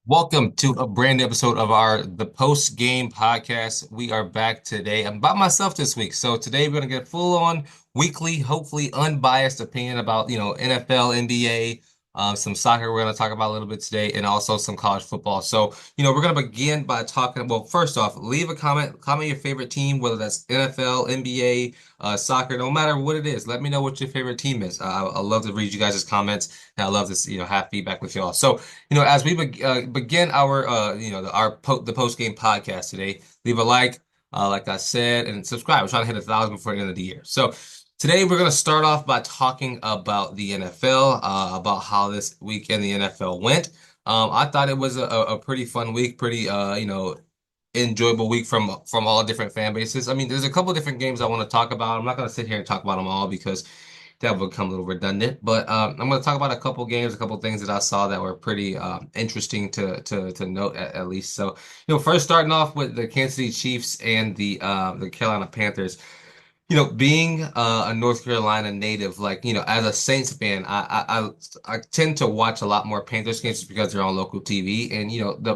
Welcome to a brand new episode of our The Post Game Podcast. We are back today. I'm by myself this week. So today we're gonna get full on weekly, hopefully unbiased opinion about, NFL, NBA, some soccer we're gonna talk about a little bit today, and also some college football. So, we're gonna begin by talking, well, first off, leave a comment your favorite team, whether that's NFL, NBA, soccer, no matter what it is. Let me know what your favorite team is. I love to read you guys' comments, and I love to, have feedback with y'all. So, as we begin our the post game podcast today, leave a like I said, and subscribe. We're trying to hit 1,000 before the end of the year. So today we're going to start off by talking about the NFL, about how this week in the NFL went. I thought it was a pretty fun week, pretty enjoyable week from all different fan bases. I mean, there's a couple different games I want to talk about. I'm not going to sit here and talk about them all because that would become a little redundant. But I'm going to talk about a couple games, a couple things that I saw that were pretty interesting to note at least. So, first starting off with the Kansas City Chiefs and the Carolina Panthers. Being a North Carolina native, like, as a Saints fan, I tend to watch a lot more Panthers games just because they're on local TV. And,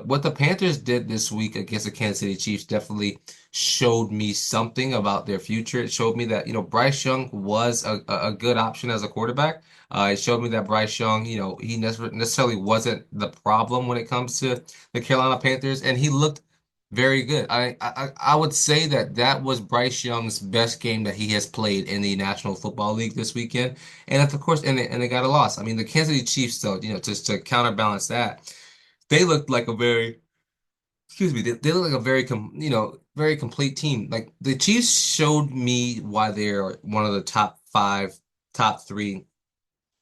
what the Panthers did this week against the Kansas City Chiefs definitely showed me something about their future. It showed me that, Bryce Young was a good option as a quarterback. It showed me that Bryce Young, he necessarily wasn't the problem when it comes to the Carolina Panthers, and he looked very good. I would say that that was Bryce Young's best game that he has played in the National Football League this weekend, and of course, and they got a loss. I mean, the Kansas City Chiefs, though, just to counterbalance that, they looked like a very, excuse me, they look like a very very complete team. Like the Chiefs showed me why they're one of the top five, top three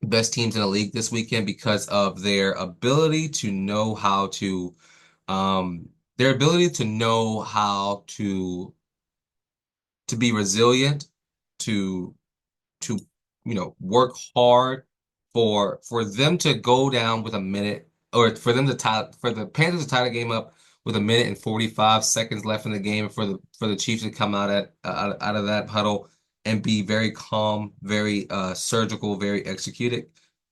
best teams in the league this weekend because of their ability to know how to um, their ability to know how to be resilient, to to work hard for them to go down with a minute, or for them to tie for the Panthers to tie the game up with a minute and 45 seconds left in the game, and for the Chiefs to come out of that huddle and be very calm, very surgical, very executed.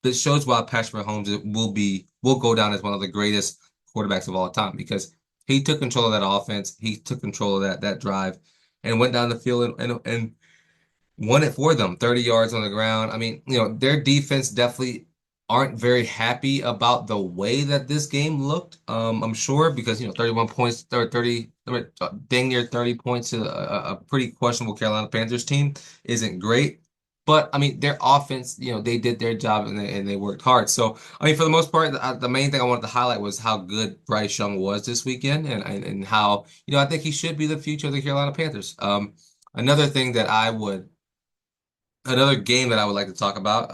This shows why Patrick Mahomes will go down as one of the greatest quarterbacks of all time because he took control of that offense, he took control of that drive, and went down the field and won it for them, 30 yards on the ground. I mean, their defense definitely aren't very happy about the way that this game looked. I'm sure because, 31 points or 30, dang near 30 points to a pretty questionable Carolina Panthers team isn't great. But I mean, their offense, they did their job and they worked hard. So, I mean, for the most part, the main thing I wanted to highlight was how good Bryce Young was this weekend and how, I think he should be the future of the Carolina Panthers. Another thing that I would Another game that I would like to talk about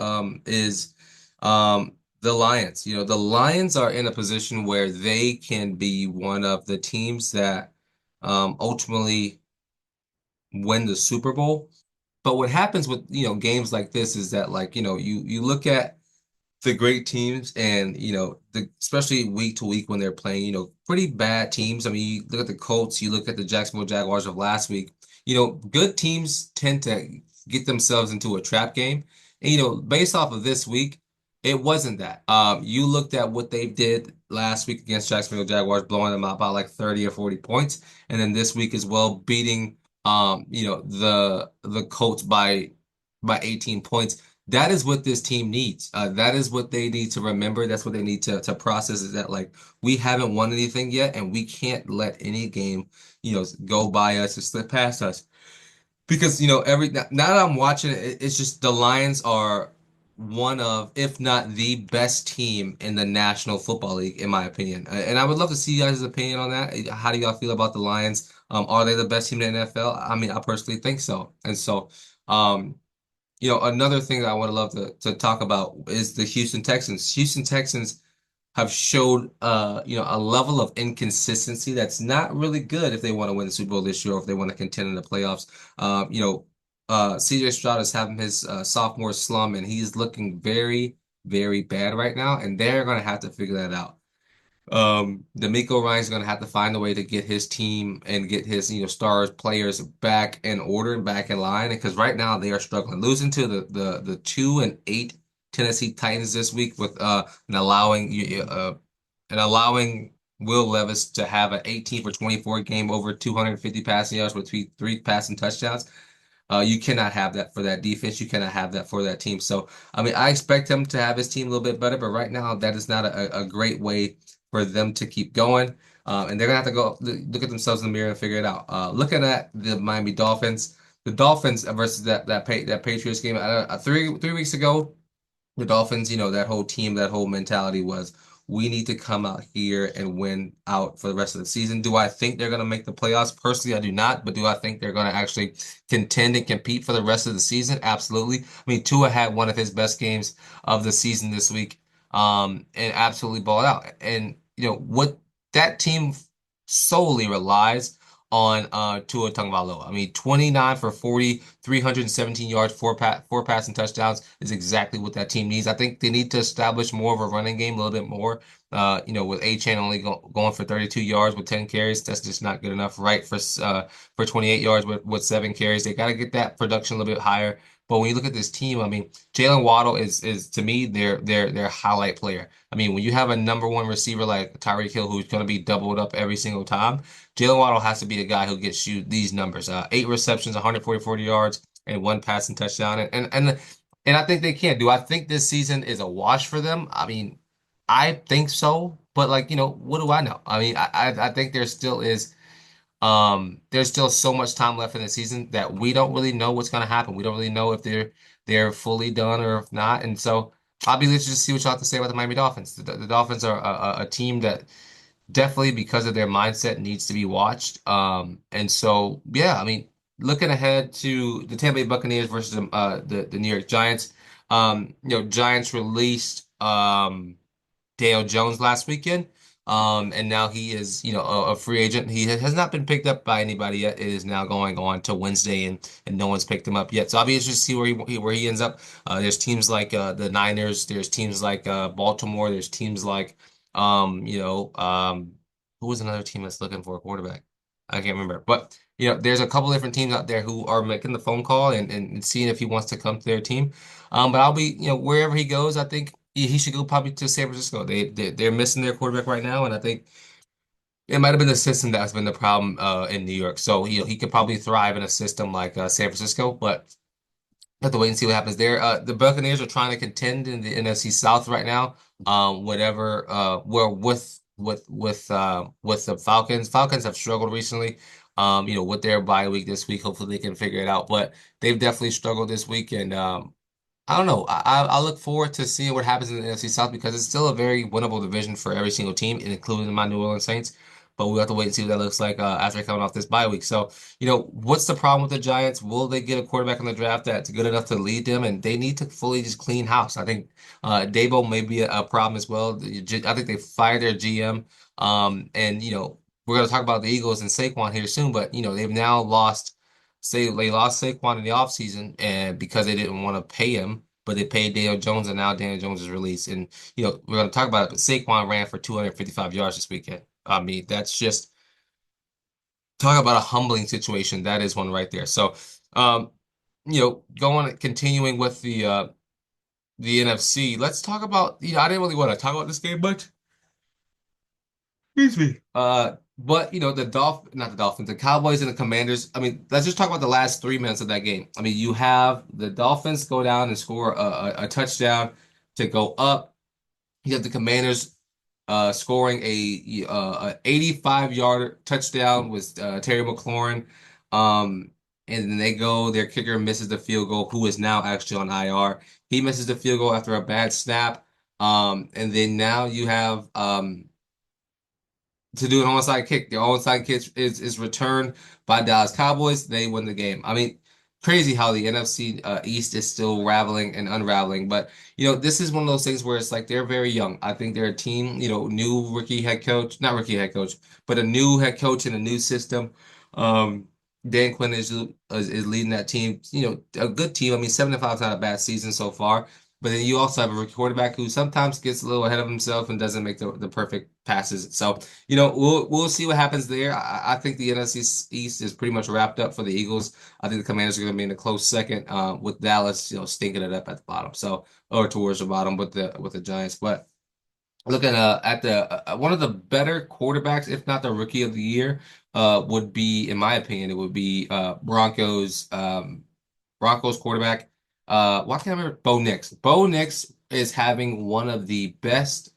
is the Lions. The Lions are in a position where they can be one of the teams that ultimately win the Super Bowl. But what happens with, games like this is that, like, you look at the great teams and, especially week to week when they're playing, pretty bad teams. I mean, you look at the Colts, you look at the Jacksonville Jaguars of last week, good teams tend to get themselves into a trap game. And, based off of this week, it wasn't that. You looked at what they did last week against Jacksonville Jaguars, blowing them out by like 30 or 40 points. And then this week as well, beating, the Colts by 18 points. That is what this team needs. That is what they need to remember. That's what they need to process is that, like, we haven't won anything yet, and we can't let any game, go by us or slip past us. Because, now that I'm watching it, it's just the Lions are one of, if not the best team in the National Football League, in my opinion. And I would love to see you guys' opinion on that. How do y'all feel about the Lions? Are they the best team in the NFL? I mean, I personally think so. And so, another thing that I would love to talk about is the Houston Texans. Houston Texans have showed a level of inconsistency that's not really good if they want to win the Super Bowl this year or if they want to contend in the playoffs. CJ Stroud is having his sophomore slump and he's looking very, very bad right now, and they're gonna have to figure that out. D'Amico Ryan's going to have to find a way to get his team and get his, stars players back in order and back in line. Because right now they are struggling, losing to the 2-8 Tennessee Titans this week with and allowing and allowing Will Levis to have an 18 for 24 game over 250 passing yards with three passing touchdowns. You cannot have that for that defense. You cannot have that for that team. So, I mean, I expect him to have his team a little bit better, but right now, that is not a great way for them to keep going. And they're gonna have to go look at themselves in the mirror and figure it out. Looking at the Miami Dolphins, the Dolphins versus that Patriots game, three weeks ago, the Dolphins, that whole team, that whole mentality was we need to come out here and win out for the rest of the season. Do I think they're going to make the playoffs? Personally, I do not, but do I think they're going to actually contend and compete for the rest of the season? Absolutely. I mean, Tua had one of his best games of the season this week, and absolutely balled out. And what that team solely relies on Tua Tagovailoa. I mean, 29 for 40, 317 yards, four passing touchdowns is exactly what that team needs. I think they need to establish more of a running game, a little bit more. With Achane only going for 32 yards with 10 carries, that's just not good enough. Right for 28 yards with 7 carries, they got to get that production a little bit higher. But when you look at this team, I mean, Jalen Waddle is to me their highlight player. I mean, when you have a number one receiver like Tyreek Hill who's going to be doubled up every single time, Jalen Waddle has to be a guy who gets you these numbers: 8 receptions, 144 yards, and one passing touchdown. And I think they can. Do I think this season is a wash for them? I mean, I think so. But like, what do I know? I mean, I think there still is. There's still so much time left in the season that we don't really know what's going to happen. We don't really know if they're fully done or if not. And so I'll be interested to see what y'all have to say about the Miami Dolphins. The Dolphins are a team that definitely because of their mindset needs to be watched. And so yeah, I mean, looking ahead to the Tampa Bay Buccaneers versus the New York Giants. Giants released Daniel Jones last weekend. And now he is, a free agent. He has not been picked up by anybody yet. It is now going on to Wednesday, and no one's picked him up yet. So I'll be interested to see where he ends up. There's teams like the Niners. There's teams like Baltimore. There's teams like who was another team that's looking for a quarterback? I can't remember. But there's a couple different teams out there who are making the phone call and seeing if he wants to come to their team. But I'll be, wherever he goes, I think he should go probably to San Francisco. They're missing their quarterback right now, and I think it might have been the system that's been the problem in New York. So he could probably thrive in a system like San Francisco, but have to wait and see what happens there. The Buccaneers are trying to contend in the NFC South right now. Whatever. We're with the Falcons. Falcons have struggled recently. With their bye week this week, hopefully they can figure it out. But they've definitely struggled this week, and I don't know. I look forward to seeing what happens in the NFC South because it's still a very winnable division for every single team, including my New Orleans Saints. But we have to wait and see what that looks like after coming off this bye week. So, what's the problem with the Giants? Will they get a quarterback in the draft that's good enough to lead them? And they need to fully just clean house. I think Dabo may be a problem as well. I think they fired their GM. And we're going to talk about the Eagles and Saquon here soon, but they've now lost. Say they lost Saquon in the offseason and because they didn't want to pay him, but they paid Daniel Jones, and now Daniel Jones is released. And we're going to talk about it, but Saquon ran for 255 yards this weekend. I mean, that's just talk about a humbling situation. That is one right there. So, um, continuing with the NFC, let's talk about, I didn't really want to talk about this game much. Excuse me. But not the Dolphins, the Cowboys and the Commanders. I mean, let's just talk about the last 3 minutes of that game. I mean, you have the Dolphins go down and score a touchdown to go up. You have the Commanders scoring a 85-yard touchdown with Terry McLaurin. And then their kicker misses the field goal, who is now actually on IR. He misses the field goal after a bad snap. And then now you have to do an onside kick. The onside kick is returned by Dallas Cowboys. They win the game. I mean, crazy how the NFC East is still raveling and unraveling. But this is one of those things where it's like they're very young. I think they're a team, new rookie head coach, not rookie head coach, but a new head coach in a new system. Dan Quinn is leading that team. A good team. I mean, 7-5 is not a bad season so far. But then you also have a rookie quarterback who sometimes gets a little ahead of himself and doesn't make the perfect passes. So, we'll see what happens there. I think the NFC East is pretty much wrapped up for the Eagles. I think the Commanders are going to be in a close second, with Dallas, stinking it up at the bottom. So, or towards the bottom with the Giants. But looking at the one of the better quarterbacks, if not the rookie of the year, would be, in my opinion, it would be Broncos quarterback. Why can't I remember? Bo Nix. Bo Nix is having one of the best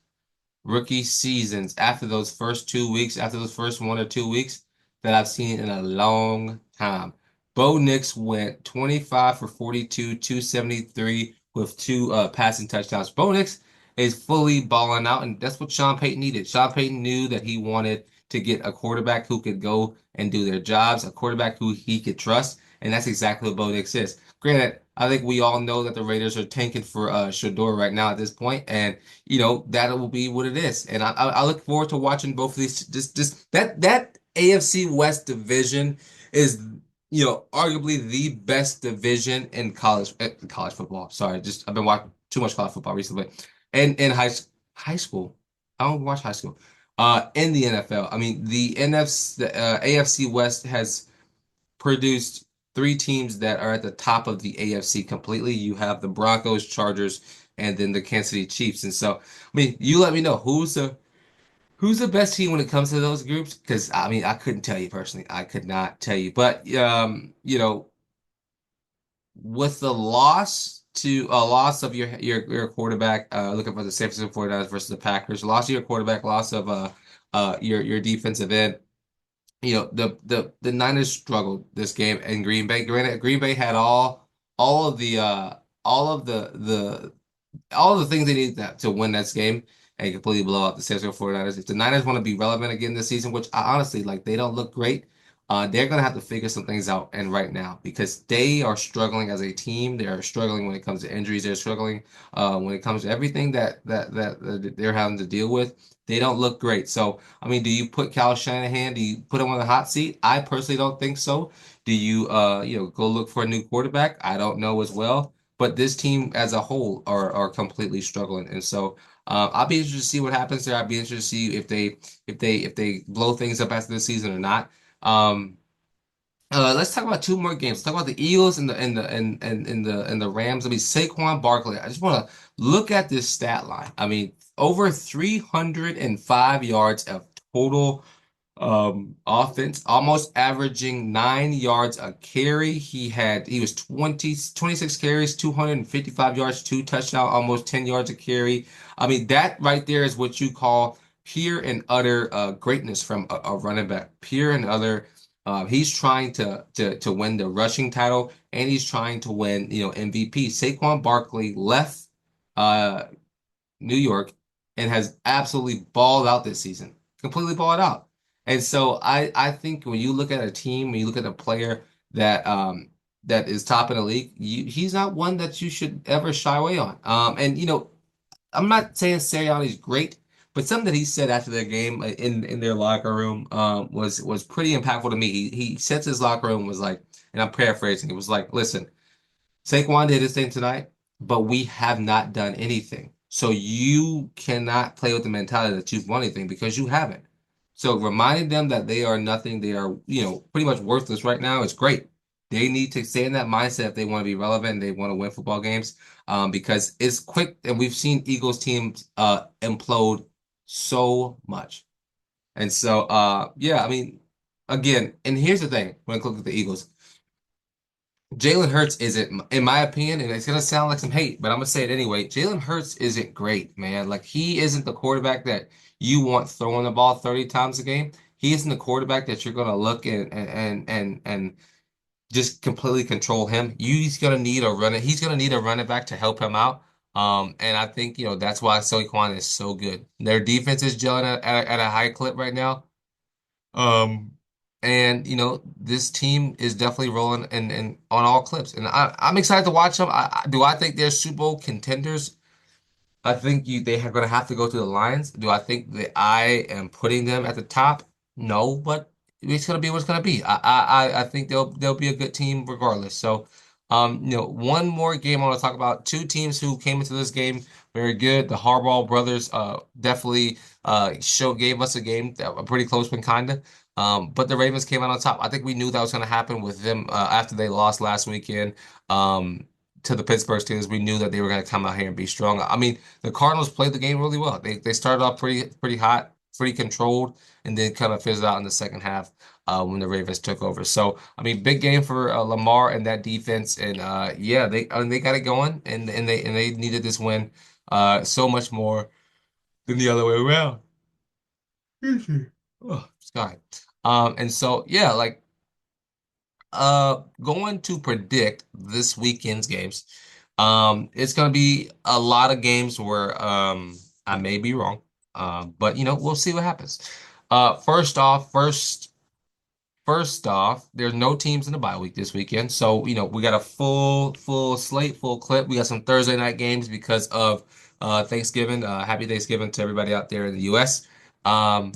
rookie seasons after those first 2 weeks, after those first 1 or 2 weeks that I've seen in a long time. Bo Nix went 25 for 42, 273 with two passing touchdowns. Bo Nix is fully balling out, and that's what Sean Payton needed. Sean Payton knew that he wanted to get a quarterback who could go and do their jobs, a quarterback who he could trust, and that's exactly what Bo Nix is. Granted, I think we all know that the Raiders are tanking for Shador right now at this point, and that will be what it is. And I look forward to watching both of these. That AFC West division is, arguably the best division in college football. Sorry, just I've been watching too much college football recently. And in high school, I don't watch high school. In the NFL, I mean the AFC West has produced three teams that are at the top of the AFC completely. You have the Broncos, Chargers, and then the Kansas City Chiefs. And so, I mean, you let me know who's the best team when it comes to those groups? Because I mean, I couldn't tell you personally. I could not tell you. But with the loss of your quarterback, looking for the San Francisco 49ers versus the Packers, loss of your quarterback, loss of your defensive end. The Niners struggled this game in Green Bay. Granted, Green Bay had all of the all of the things they need to win this game and completely blow out the San Francisco 49ers. If the Niners want to be relevant again this season, which I honestly like, they don't look great. They're gonna have to figure some things out and right now because they are struggling as a team. They are struggling when it comes to injuries. They're struggling when it comes to everything that they're having to deal with. They don't look great. So, I mean, do you put Kyle Shanahan? Do you put him on the hot seat? I personally don't think so. Do you, go look for a new quarterback? I don't know as well. But this team as a whole are completely struggling, and so I'll be interested to see what happens there. I'll be interested to see if they blow things up after this season or not. Um, let's talk about two more games. Let's talk about the Eagles and the Rams. I mean, Saquon Barkley. I just want to look at this stat line. I mean, over 305 yards of total offense, almost averaging 9 yards a carry. He was 26 carries, 255 yards, two touchdown, almost 10 yards a carry. I mean, that right there is what you call pure and utter greatness from a running back. Pure and utter. He's trying to win the rushing title, and he's trying to win, MVP. Saquon Barkley left uh New York and has absolutely balled out this season. Completely balled out. And so I think when you look at a team, when you look at a player that is top in the league, he's not one that you should ever shy away on. And I'm not saying Sirianni's great, but something that he said after their game in their locker room was pretty impactful to me. He said to his locker room was like, and I'm paraphrasing, it was like, listen, Saquon did his thing tonight, but we have not done anything. So you cannot play with the mentality that you've won anything because you haven't. So reminding them that they are nothing, they are, pretty much worthless right now is great. They need to stay in that mindset if they want to be relevant and they want to win football games, because it's quick, and we've seen Eagles teams implode so much. And so, yeah, I mean, again, and here's the thing when I look at the Eagles. Jalen Hurts isn't, in my opinion, and it's gonna sound like some hate, but I'm gonna say it anyway. Jalen Hurts isn't great, man. Like he isn't the quarterback that you want throwing the ball 30 times a game. He isn't the quarterback that you're gonna look and just completely control him. He's gonna need a running. He's gonna need a running back to help him out. And I think that's why Saquon is so good. Their defense is gelling at a high clip right now. Um, and this team is definitely rolling and on all clips, and I'm excited to watch them. Do I think they're Super Bowl contenders? I think they are going to have to go to the Lions. Do I think that I am putting them at the top? No, but it's going to be what it's going to be. I think they'll be a good team regardless. So, one more game I want to talk about. Two teams who came into this game very good. The Harbaugh brothers definitely gave us a game a pretty close one, kinda. But the Ravens came out on top. I think we knew that was going to happen with them after they lost last weekend. Um, to the Pittsburgh Steelers, we knew that they were going to come out here and be strong. I mean, the Cardinals played the game really well. They started off pretty hot, pretty controlled, and then kind of fizzled out in the second half when the Ravens took over. So, I mean, big game for Lamar and that defense, and yeah, they got it going, and they needed this win so much more than the other way around. Mhm. Oh, sorry. And so yeah, like going to predict this weekend's games. It's gonna be a lot of games where I may be wrong. But we'll see what happens. First off, first off, there's no teams in the bye week this weekend. So, we got a full slate, full clip. We got some Thursday night games because of Thanksgiving. Happy Thanksgiving to everybody out there in the US. Um,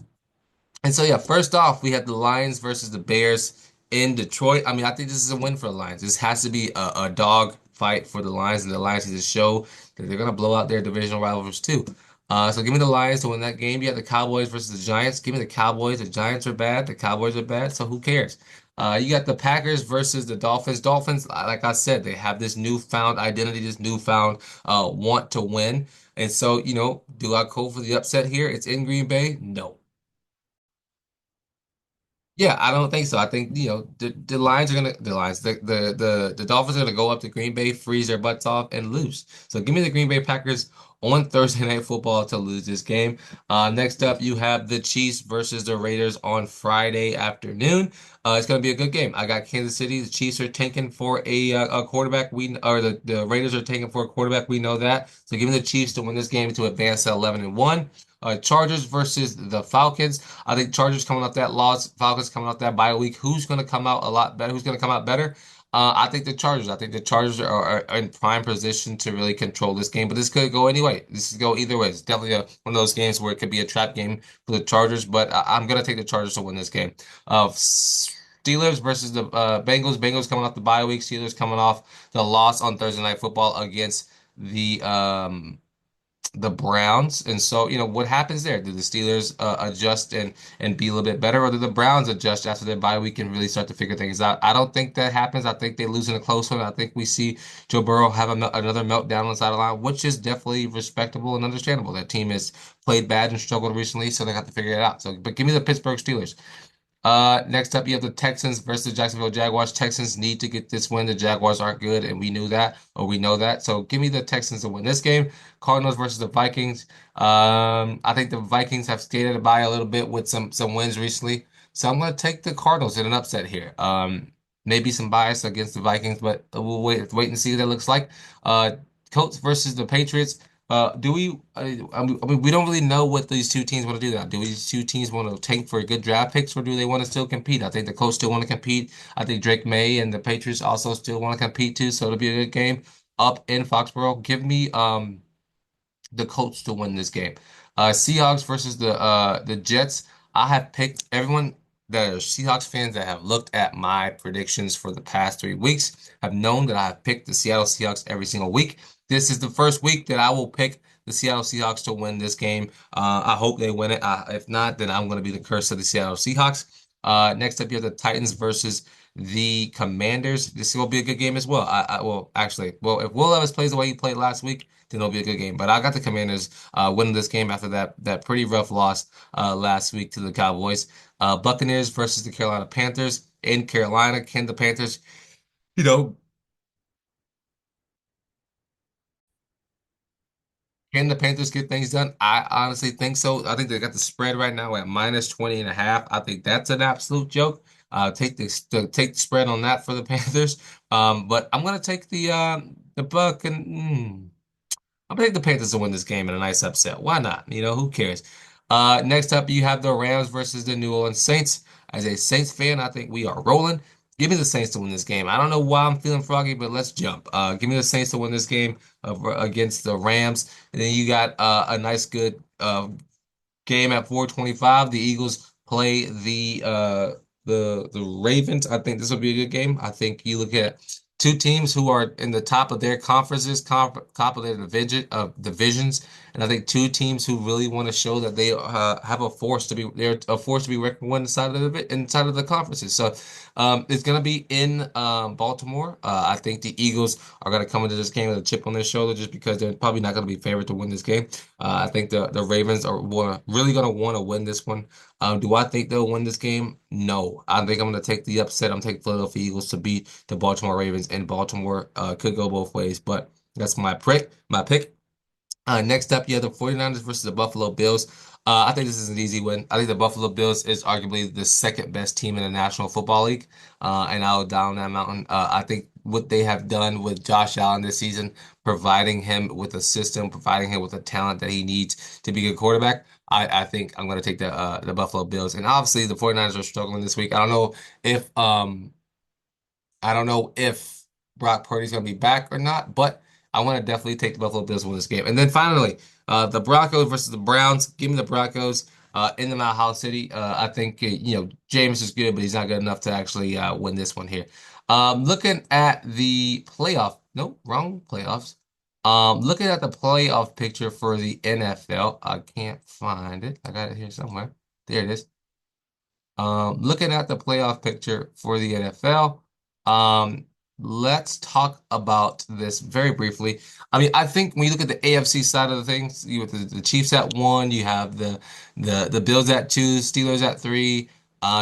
and so, yeah, first off, we have the Lions versus the Bears in Detroit. I mean, I think this is a win for the Lions. This has to be a dog fight for the Lions, and the Lions need to show that they're going to blow out their divisional rivals too. So give me the Lions to win that game. You have the Cowboys versus the Giants. Give me the Cowboys. The Giants are bad. The Cowboys are bad. So who cares? You got the Packers versus the Dolphins. Dolphins, like I said, they have this newfound identity, this newfound want to win. And so, do I go for the upset here? It's in Green Bay? No. Yeah, I don't think so. I think, the Lions are gonna the Lions, the Dolphins are gonna go up to Green Bay, freeze their butts off, and lose. So give me the Green Bay Packers on Thursday Night Football to lose this game. Next up, you have the Chiefs versus the Raiders on Friday afternoon. It's gonna be a good game. I got Kansas City. The Chiefs are tanking for a quarterback. Or the Raiders are taking for a quarterback. We know that. So give me the Chiefs to win this game to advance to 11-1. Chargers versus the Falcons. I think Chargers coming off that loss, Falcons coming off that bye week. Who's going to come out a lot better? Who's going to come out better? I think the Chargers. I think the Chargers are in prime position to really control this game, but this could go anyway. This could go either way. It's definitely one of those games where it could be a trap game for the Chargers, but I'm going to take the Chargers to win this game. Steelers versus the Bengals. Bengals coming off the bye week. Steelers coming off the loss on Thursday Night Football against the Browns. And so, what happens there? Do the Steelers adjust and be a little bit better, or do the Browns adjust after their bye week and really start to figure things out? I don't think that happens. I think they lose in a close one. I think we see Joe Burrow have another meltdown on the sideline, which is definitely respectable and understandable. That team has played bad and struggled recently, so they have to figure it out. So, but give me the Pittsburgh Steelers. Next up, you have the Texans versus the Jacksonville Jaguars. Texans need to get this win. The Jaguars aren't good, and we knew that, or we know that. So give me the Texans to win this game. Cardinals versus the Vikings. I think the Vikings have skated by a little bit with some wins recently. So I'm going to take the Cardinals in an upset here. Maybe some bias against the Vikings, but we'll wait and see what that looks like. Colts versus the Patriots. Do we? I mean, we don't really know what these two teams want to do now. Do these two teams want to tank for good draft picks, or do they want to still compete? I think the Colts still want to compete. I think Drake May and the Patriots also still want to compete too. So it'll be a good game up in Foxborough. Give me the Colts to win this game. Seahawks versus the Jets. I have picked everyone that are Seahawks fans that have looked at my predictions for the past 3 weeks have known that I have picked the Seattle Seahawks every single week. This is the first week that I will pick the Seattle Seahawks to win this game. I hope they win it. If not, then I'm going to be the curse of the Seattle Seahawks. Next up, you have the Titans versus the Commanders. This will be a good game as well. Well, actually, if Will Levis plays the way he played last week, then it'll be a good game. But I got the Commanders winning this game after that pretty rough loss last week to the Cowboys. Buccaneers versus the Carolina Panthers in Carolina. Can the Panthers, you know, can the Panthers get things done? I honestly think so. I think they got the spread right now at -20.5. I think that's an absolute joke. Take the spread on that for the Panthers. But I'm gonna take the Buck and I'm gonna take the Panthers to win this game in a nice upset. Why not? Who cares? Next up, you have the Rams versus the New Orleans Saints. As a Saints fan, I think we are rolling. Give me the Saints to win this game. I don't know why I'm feeling froggy, but let's jump. Give me the Saints to win this game against the Rams. And then you got a nice, good game at 4:25. The Eagles play the Ravens. I think this will be a good game. I think you look at two teams who are in the top of their conferences, top of their divisions, and I think two teams who really want to show that they have a force to be they're a force to be reckoned with inside of the conferences. So it's going to be in Baltimore. I think the Eagles are going to come into this game with a chip on their shoulder just because they're probably not going to be favored to win this game. I think the Ravens are really going to want to win this one. Do I think they'll win this game? No. I think I'm going to take the upset. I'm taking Philadelphia Eagles to beat the Baltimore Ravens, and Baltimore could go both ways, but that's my pick. My pick. Next up, you have the 49ers versus the Buffalo Bills. I think this is an easy win. I think the Buffalo Bills is arguably the second best team in the National Football League, and I'll down that mountain. I think what they have done with Josh Allen this season, providing him with a system, providing him with the talent that he needs to be a good quarterback, I think I'm going to take the Buffalo Bills. And obviously, the 49ers are struggling this week. If I don't know if Brock Purdy's going to be back or not, but I want to definitely take the Buffalo Bills to win this game. And then finally, the Broncos versus the Browns. Give me the Broncos in the Mile High City. I think James is good, but he's not good enough to actually win this one here. Looking at the playoff, nope, wrong playoffs. Looking at the playoff picture for the NFL, I can't find it. I got it here somewhere. There it is. Looking at the playoff picture for the NFL, let's talk about this very briefly. I mean, I think when you look at the AFC side of the things, you have the Chiefs at one, you have the Bills at two, Steelers at three,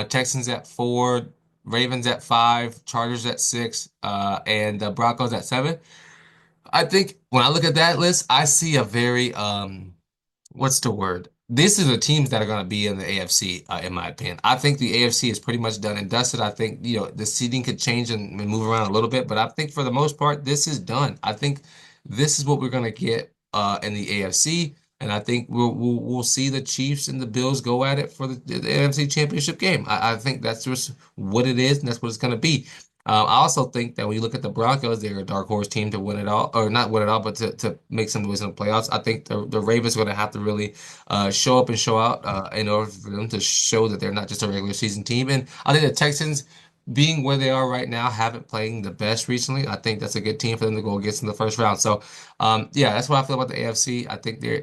Texans at four, Ravens at five, Chargers at six, and the Broncos at seven. I think when I look at that list, I see a very what's the word? This is the teams that are going to be in the AFC, in my opinion. I think the AFC is pretty much done and dusted. I think, the seeding could change and move around a little bit, but I think for the most part, this is done. I think this is what we're going to get in the AFC, and I think we'll see the Chiefs and the Bills go at it for the AFC Championship game. I think that's just what it is, and that's what it's going to be. I also think that when you look at the Broncos, they're a dark horse team to win it all, or not win it all, but to make some noise in the playoffs. I think the Ravens are going to have to really show up and show out in order for them to show that they're not just a regular season team. And I think the Texans, being where they are right now, haven't playing the best recently. I think that's a good team for them to go against in the first round. So, yeah, that's what I feel about the AFC. I think the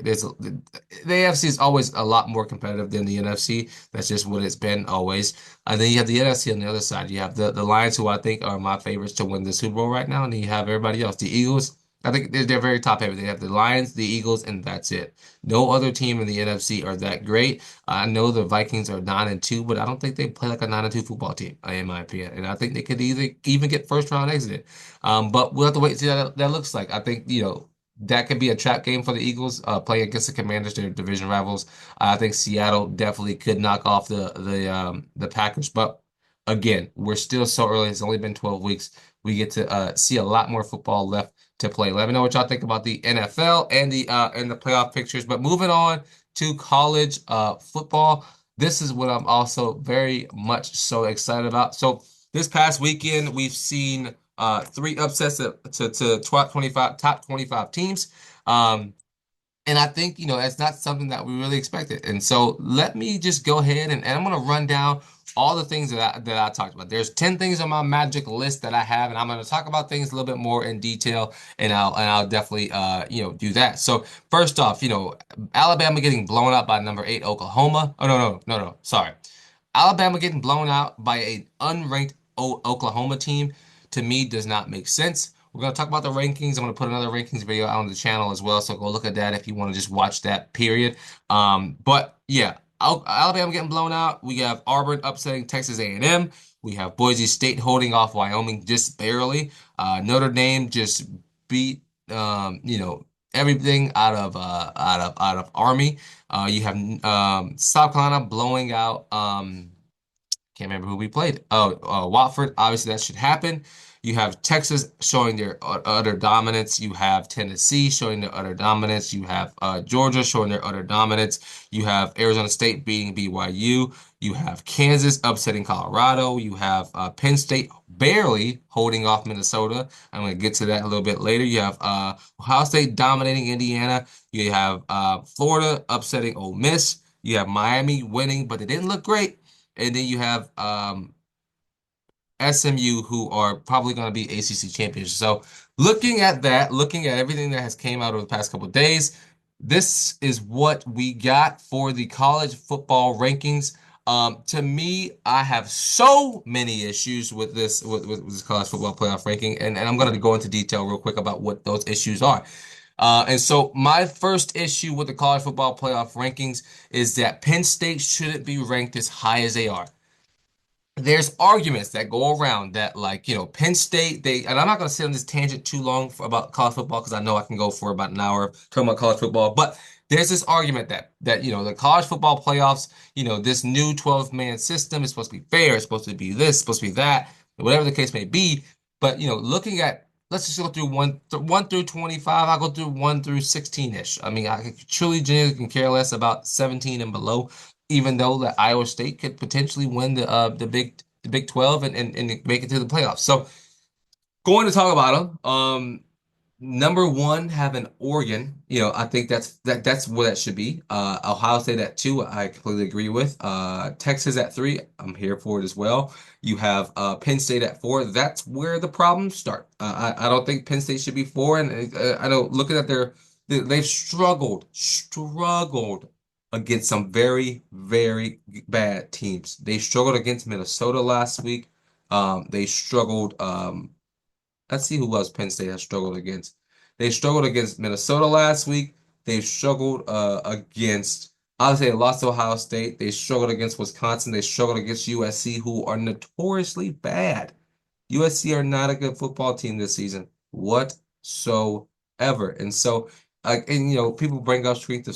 AFC is always a lot more competitive than the NFC. That's just what it's been always. And then you have the NFC on the other side. You have the Lions, who I think are my favorites to win the Super Bowl right now, and then you have everybody else. The Eagles, I think they're very top heavy. They have the Lions, the Eagles, and that's it. No other team in the NFC are that great. I know the Vikings are 9-2, but I don't think they play like a 9-2 football team, in my opinion. And I think they could either even get first round exited. But we'll have to wait and see how that looks like. I think, that could be a trap game for the Eagles, playing against the Commanders, their division rivals. I think Seattle definitely could knock off the Packers, but again, we're still so early. It's only been 12 weeks. We get to see a lot more football left to play. Let me know what y'all think about the NFL and the playoff pictures. But moving on to college football, this is what I'm also very much so excited about. So this past weekend, we've seen three upsets to top 25 teams. And I think, that's not something that we really expected. And so let me just go ahead and I'm going to run down all the things that I talked about. There's 10 things on my magic list that I have, and I'm going to talk about things a little bit more in detail, and I'll definitely do that. So first off, Alabama getting blown out by number 8 Oklahoma. Oh, no, sorry. Alabama getting blown out by an unranked Oklahoma team, to me, does not make sense. We're going to talk about the rankings. I'm going to put another rankings video out on the channel as well, so go look at that if you want to just watch that, period. But yeah, Alabama getting blown out. We have Auburn upsetting Texas A&M. We have Boise State holding off Wyoming just barely. Notre Dame just beat everything out of Army. You have South Carolina blowing out can't remember who we played. Oh, Watford. Obviously, that should happen. You have Texas showing their utter dominance. You have Tennessee showing their utter dominance. You have Georgia showing their utter dominance. You have Arizona State beating BYU. You have Kansas upsetting Colorado. You have Penn State barely holding off Minnesota. I'm going to get to that a little bit later. You have Ohio State dominating Indiana. You have Florida upsetting Ole Miss. You have Miami winning, but it didn't look great. And then you have SMU, who are probably going to be ACC champions. So looking at that, looking at everything that has came out over the past couple of days, this is what we got for the college football rankings. To me, I have so many issues with with this college football playoff ranking, and I'm going to go into detail real quick about what those issues are. And so my first issue with the college football playoff rankings is that Penn State shouldn't be ranked as high as they are. There's arguments that go around that, like, Penn State, and I'm not going to sit on this tangent too long about college football because I know I can go for about an hour talking about college football, but there's this argument that the college football playoffs, this new 12-man system is supposed to be fair, it's supposed to be this, supposed to be that, whatever the case may be. But, looking at, let's just go through 1 through 25. I'll go through 1 through 16-ish. I mean, I truly genuinely can care less about 17 and below, even though that Iowa State could potentially win the Big 12 and make it to the playoffs. So going to talk about them. Number one, having Oregon. I think that's where that should be. Ohio State at two, I completely agree with. Texas at three, I'm here for it as well. You have Penn State at four. That's where the problems start. I don't think Penn State should be four, and I know looking at they've struggled against some very, very bad teams. They struggled against Minnesota last week. They struggled. Let's see who else Penn State has struggled against. They struggled against Minnesota last week. They've struggled against, obviously, they lost to Ohio State. They struggled against Wisconsin. They struggled against USC, who are notoriously bad. USC are not a good football team this season whatsoever. And so, people bring up strength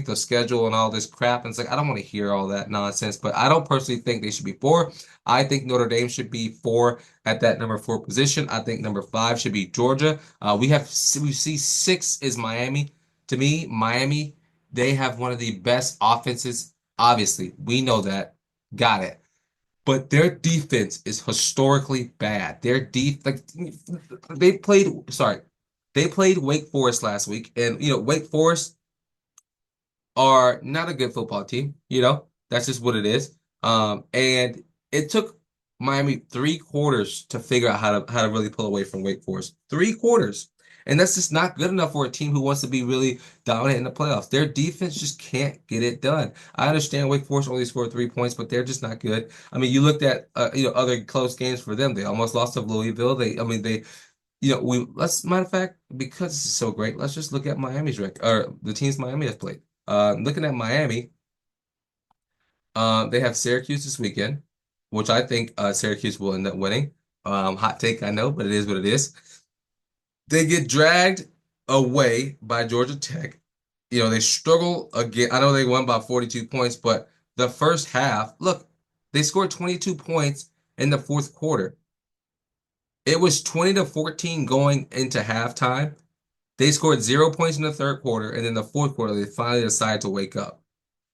of schedule and all this crap, and it's like I don't want to hear all that nonsense. But I don't personally think they should be four. I think Notre Dame should be four at that number four position. I think number five should be Georgia. We see six is Miami. To me, Miami, they have one of the best offenses. Obviously, we know that. Got it. But their defense is historically bad. Like they played Wake Forest last week, and Wake Forest are not a good football team. That's just what it is. And it took Miami 3 quarters to figure out how to really pull away from Wake Forest. 3 quarters. And that's just not good enough for a team who wants to be really dominant in the playoffs. Their defense just can't get it done. I understand Wake Forest only scored 3 points, but they're just not good. I mean, you looked at other close games for them. They almost lost to Louisville. Matter of fact, because this is so great, let's just look at Miami's record, or the teams Miami has played. Looking at Miami, they have Syracuse this weekend, which I think Syracuse will end up winning. Hot take, I know, but it is what it is. They get dragged away by Georgia Tech. They struggle again. I know they won by 42 points, but the first half, look, they scored 22 points in the fourth quarter. It was 20-14 going into halftime. They scored 0 points in the third quarter, and in the fourth quarter, they finally decided to wake up.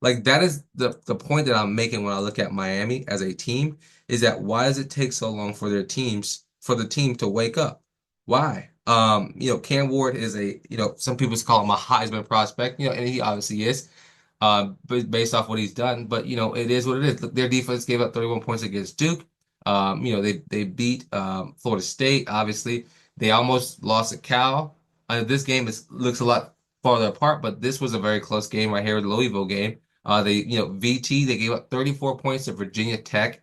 Like that is the point that I'm making when I look at Miami as a team, is that why does it take so long for the team to wake up? Why? Cam Ward is some people call him a Heisman prospect, and he obviously is, but based off what he's done. But it is what it is. Look, their defense gave up 31 points against Duke. They beat Florida State. Obviously, they almost lost at Cal. This game looks a lot farther apart, but this was a very close game right here, the Louisville game. VT, they gave up 34 points to Virginia Tech.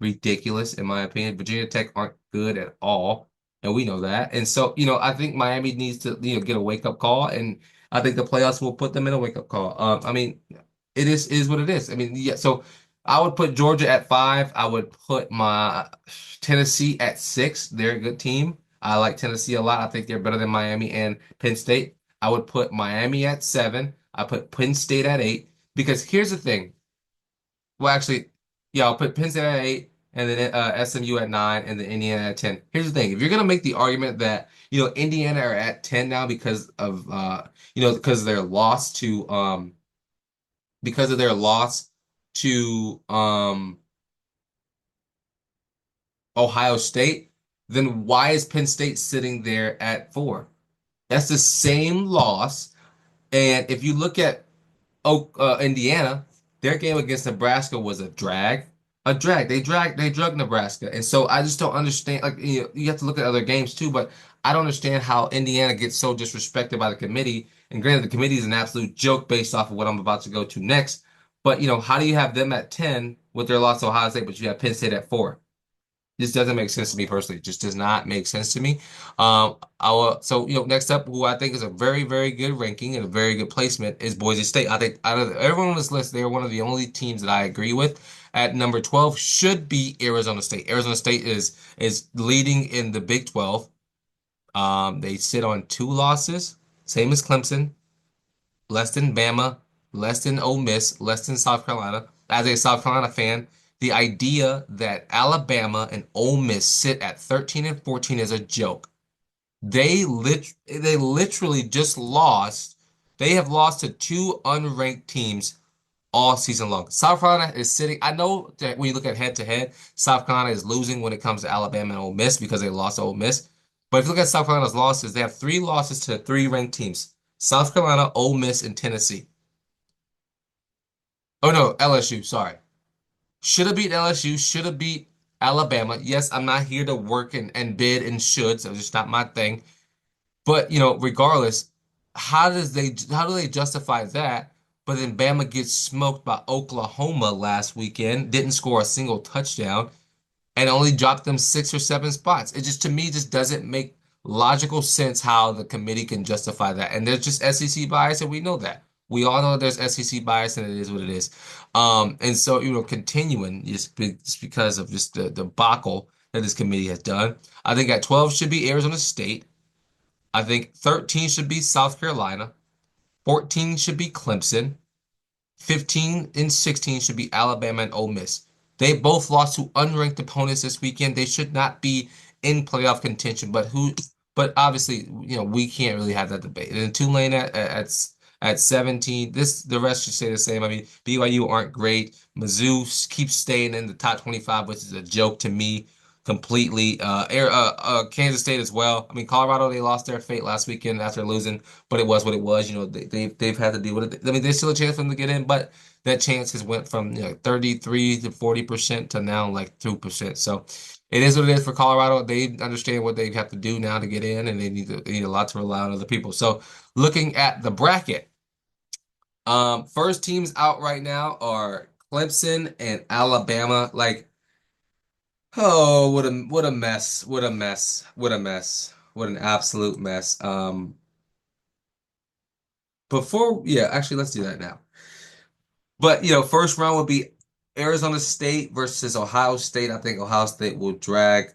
Ridiculous, in my opinion. Virginia Tech aren't good at all, and we know that. And so, I think Miami needs to, get a wake-up call, and I think the playoffs will put them in a wake-up call. I mean, it is what it is. I mean, yeah, so I would put Georgia at five. I would put my Tennessee at six. They're a good team. I like Tennessee a lot. I think they're better than Miami and Penn State. I would put Miami at seven. I put Penn State at eight. Because here's the thing. Well, actually, yeah, I'll put Penn State at eight, and then SMU at nine, and then Indiana at 10. Here's the thing. If you're gonna make the argument that, Indiana are at 10 now because of their loss to Ohio State, then why is Penn State sitting there at four? That's the same loss. And if you look at Indiana, their game against Nebraska was a drag. A drag. They drug Nebraska. And so I just don't understand. Like, you have to look at other games too, but I don't understand how Indiana gets so disrespected by the committee. And granted, the committee is an absolute joke based off of what I'm about to go to next. But, how do you have them at 10 with their loss to Ohio State, but you have Penn State at 4? This doesn't make sense to me personally. It just does not make sense to me. So next up, who I think is a very, very good ranking and a very good placement is Boise State. I think out of everyone on this list, they are one of the only teams that I agree with. At number 12 should be Arizona State. Arizona State is leading in the Big 12. They sit on 2 losses, same as Clemson, less than Bama, less than Ole Miss, less than South Carolina. As a South Carolina fan, the idea that Alabama and Ole Miss sit at 13 and 14 is a joke. They literally just lost. They have lost to 2 unranked teams all season long. South Carolina is sitting. I know that when you look at head to head, South Carolina is losing when it comes to Alabama and Ole Miss because they lost to Ole Miss. But if you look at South Carolina's losses, they have 3 losses to 3 ranked teams: South Carolina, Ole Miss, and Tennessee. Oh no, LSU. Sorry, should have beat LSU. Should have beat Alabama. Yes, I'm not here to work and bid and shoulds. It's just not my thing. But regardless, how do they justify that? But then Bama gets smoked by Oklahoma last weekend, didn't score a single touchdown, and only dropped them 6 or 7 spots. It just to me just doesn't make logical sense how the committee can justify that. And there's just SEC bias, and we know that. We all know there's SEC bias, and it is what it is. And so continuing just because of just the debacle that this committee has done. I think at 12 should be Arizona State. I think 13 should be South Carolina. 14 should be Clemson. 15 and 16 should be Alabama and Ole Miss. They both lost to unranked opponents this weekend. They should not be in playoff contention. But obviously, we can't really have that debate. And then Tulane at 17. The rest should stay the same. I mean, BYU aren't great. Mizzou keeps staying in the top 25, which is a joke to me completely. Kansas State as well. I mean, Colorado, they lost their fate last weekend after losing, but it was what it was. They've had to deal with it. I mean, there's still a chance for them to get in, but that chance has went from 33 to 40% to now like 2%. So it is what it is for Colorado. They understand what they have to do now to get in, and they need a lot to rely on other people. So looking at the bracket, first teams out right now are Clemson and Alabama. Like, oh, what a mess. What a mess. What a mess. What an absolute mess. Yeah, actually let's do that now. But first round would be Arizona State versus Ohio State. I think Ohio State will drag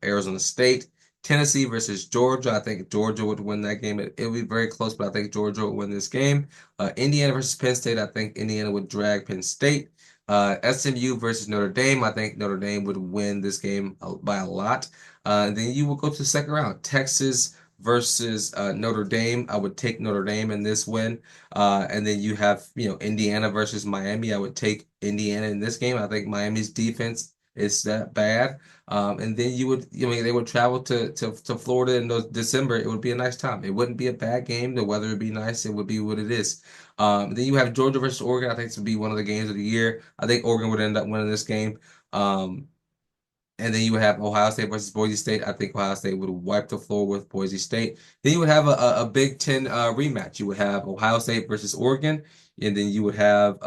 Arizona State. Tennessee versus Georgia. I think Georgia would win that game. It would be very close, but I think Georgia would win this game. Indiana versus Penn State. I think Indiana would drag Penn State. SMU versus Notre Dame. I think Notre Dame would win this game by a lot. And then you will go to the second round. Texas versus Notre Dame. I would take Notre Dame in this win. And then you have, Indiana versus Miami. I would take Indiana in this game. I think Miami's defense is that bad. And then they would travel to Florida in December. It would be a nice time. It wouldn't be a bad game. The weather would be nice. It would be what it is. Then you have Georgia versus Oregon. I think this would be one of the games of the year. I think Oregon would end up winning this game. And then you would have Ohio State versus Boise State. I think Ohio State would wipe the floor with Boise State. Then you would have a Big Ten rematch. You would have Ohio State versus Oregon, and then you would have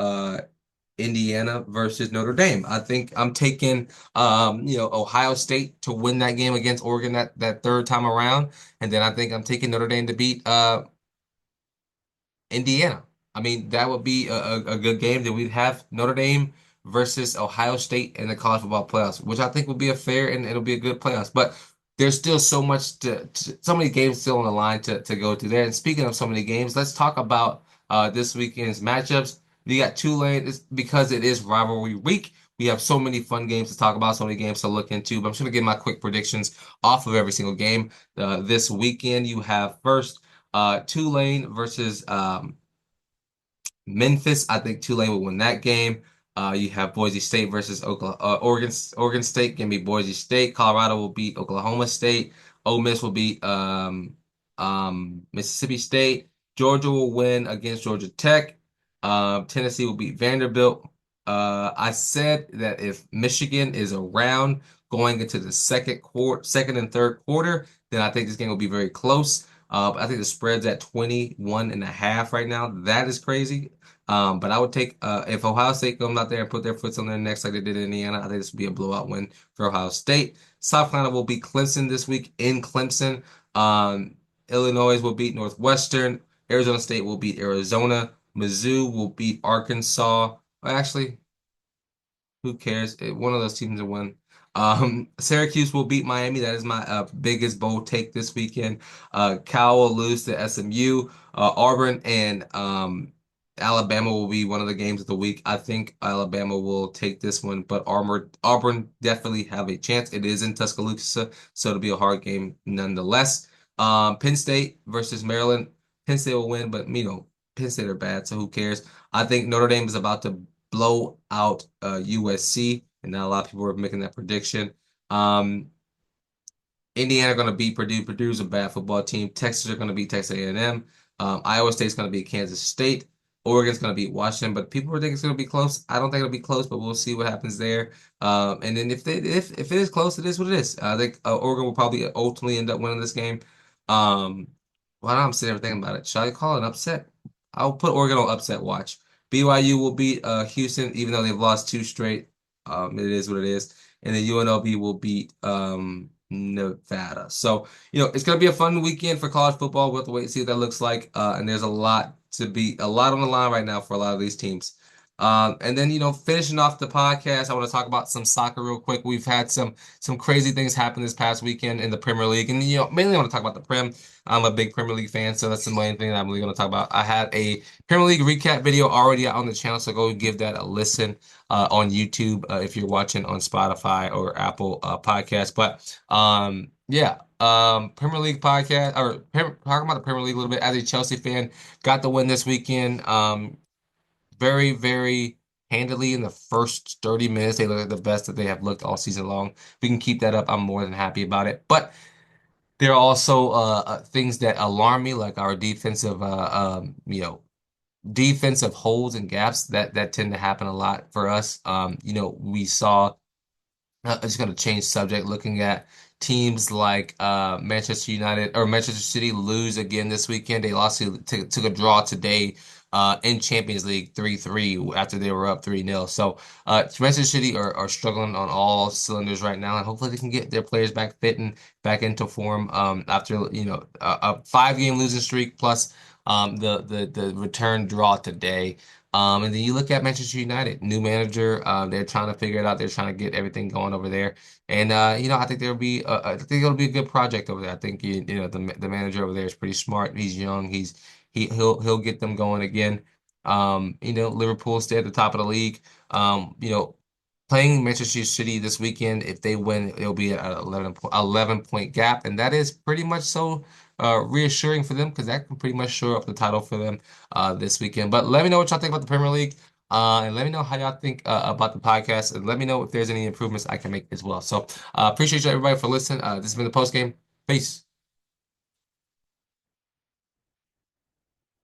Indiana versus Notre Dame. I think I'm taking Ohio State to win that game against Oregon that third time around, and then I think I'm taking Notre Dame to beat Indiana. I mean, that would be a good game. Then we'd have Notre Dame versus Ohio State in the college football playoffs, which I think would be a fair and it'll be a good playoffs. But there's still so much so many games still on the line to go through there. And speaking of so many games, let's talk about this weekend's matchups. We got Tulane because it is rivalry week. We have so many fun games to talk about, so many games to look into. But I'm just gonna give my quick predictions off of every single game. This weekend, you have first. Tulane versus Memphis. I think Tulane will win that game. You have Boise State versus Oregon State can be Boise State. Colorado will beat Oklahoma State. Ole Miss will beat Mississippi State. Georgia will win against Georgia Tech. Tennessee will beat Vanderbilt. I said that if Michigan is around going into the second and third quarter, then I think this game will be very close. I think the spread's at 21.5 right now. That is crazy. But I would take if Ohio State comes out there and put their foots on their necks like they did in Indiana, I think this would be a blowout win for Ohio State. South Carolina will beat Clemson this week in Clemson. Illinois will beat Northwestern. Arizona State will beat Arizona. Mizzou will beat Arkansas. Well, actually, who cares? One of those teams will win. Syracuse will beat Miami. That is my biggest bold take this weekend. Cal will lose to SMU. Auburn and Alabama will be one of the games of the week. I think Alabama will take this one, but Auburn definitely have a chance. It is in Tuscaloosa, so it'll be a hard game nonetheless. Penn State versus Maryland. Penn State will win, but Penn State are bad, so who cares? I think Notre Dame is about to blow out USC, and not a lot of people are making that prediction. Um, Indiana going to beat Purdue. Purdue's a bad football team. Texas are going to beat Texas A&M. Iowa State's going to beat Kansas State. Oregon's going to beat Washington, but people think it's going to be close. I don't think it'll be close, but we'll see what happens there. And then if it is close, it is what it is. I think Oregon will probably ultimately end up winning this game. Um, Why not? I'm sitting there thinking about it. Should I call it an upset? I'll put Oregon on upset watch. BYU will beat Houston, even though they've lost two straight. It is what it is. And then UNLV will beat Nevada. So, it's going to be a fun weekend for college football. We'll have to wait and see what that looks like. And there's a lot on the line right now for a lot of these teams. And then, finishing off the podcast, I want to talk about some soccer real quick. We've had some crazy things happen this past weekend in the Premier League. And, mainly I want to talk about the Prem. I'm a big Premier League fan, so that's the main thing that I'm really going to talk about. I had a Premier League recap video already out on the channel, so go give that a listen on YouTube if you're watching on Spotify or Apple Podcasts. But yeah, Premier League podcast or talking about the Premier League a little bit as a Chelsea fan, got the win this weekend. Very, very handily in the first 30 minutes. They look like the best that they have looked all season long. If we can keep that up, I'm more than happy about it. But there are also things that alarm me, like our defensive holes and gaps that tend to happen a lot for us. We saw. I'm just going to change subject. Looking at teams like Manchester United or Manchester City lose again this weekend. They lost took a draw today in Champions League 3-3 after they were up 3-0. So Manchester City are struggling on all cylinders right now, and hopefully they can get their players back fit and back into form after a 5-game losing streak plus the return draw today. And then you look at Manchester United, new manager. They're trying to figure it out. They're trying to get everything going over there. And I think I think it'll be a good project over there. I think the manager over there is pretty smart. He's young. He'll get them going again. Liverpool stay at the top of the league. Playing Manchester City this weekend, if they win, it'll be at 11 point gap, and that is pretty much so reassuring for them because that can pretty much shore up the title for them this weekend. But let me know what y'all think about the Premier League, and let me know how y'all think about the podcast, and let me know if there's any improvements I can make as well. So appreciate you everybody for listening. This has been the post game. Peace.